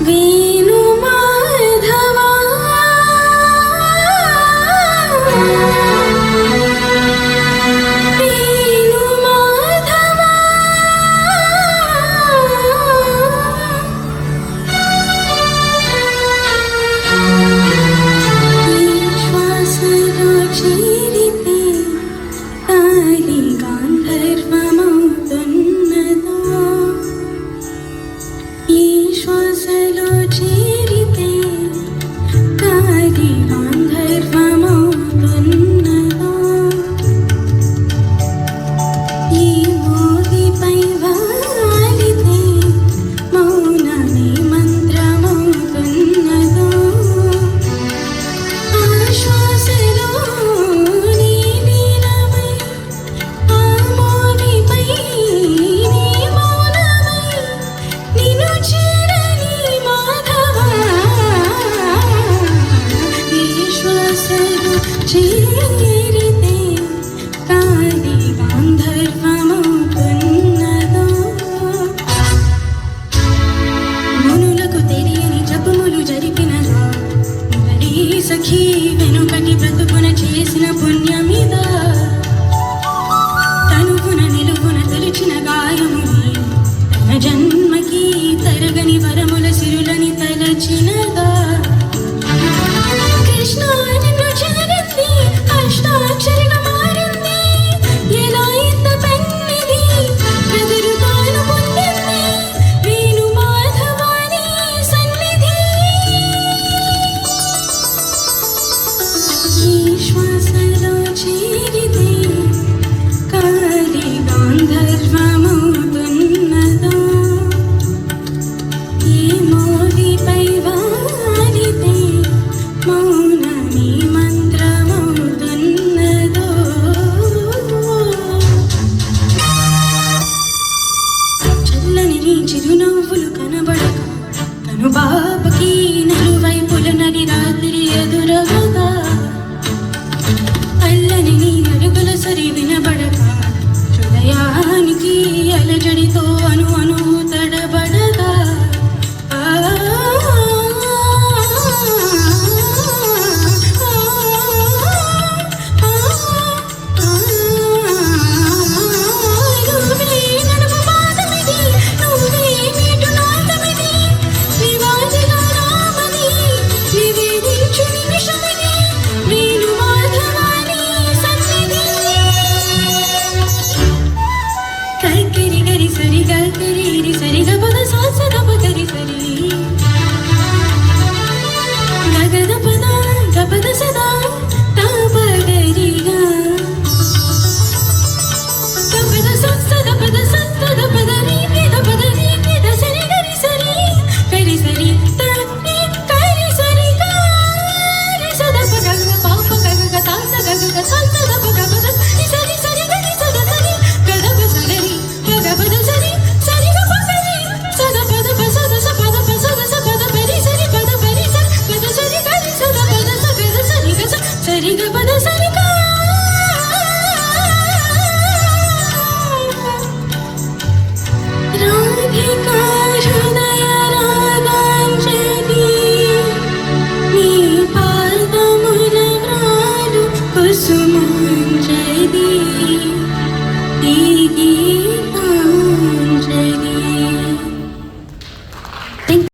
వేణు మాధవా వేణు మాధవా ఈ శ్వాసలో చేరితే తాలి గాంధర్వమవుతున్నదో ఈ శ్వాసలో చేరితే తాలి గాంధర్వమవుతున్నదో ఈ మోదిపై వాలితే మౌనమే మంత్రమవుతున్నదో ఆ శ్వాసలో నీ లీలమై ఆ మోదిపై నీ మౌనమై నిన్ను చేరని మాధవా ఈ శ్వాసలో చేరితే కాలి గాంధర్వమవుతున్నదో మునులకు తెలియని జపములు జరిపినదా మురళీ సఖీ వెనుకటి బ్రతుకున చేసిన పుణ్యమిదా తనువున నిలువున తొలిచిన గాయముని తన జన్మకి తరగని వరముల సిరులని తలచినదా కృష్ణ నిన్ను చేరింది అష్టాక్షరిగా మారింది ఎలా ఇంత పెన్నిది ప్రజలు తాను పొందింది వేణు మాధవాని సన్నిధి ఈ శ్వాసలో చేరితే కాలి గాంధర్వమవుతున్నదో ఏ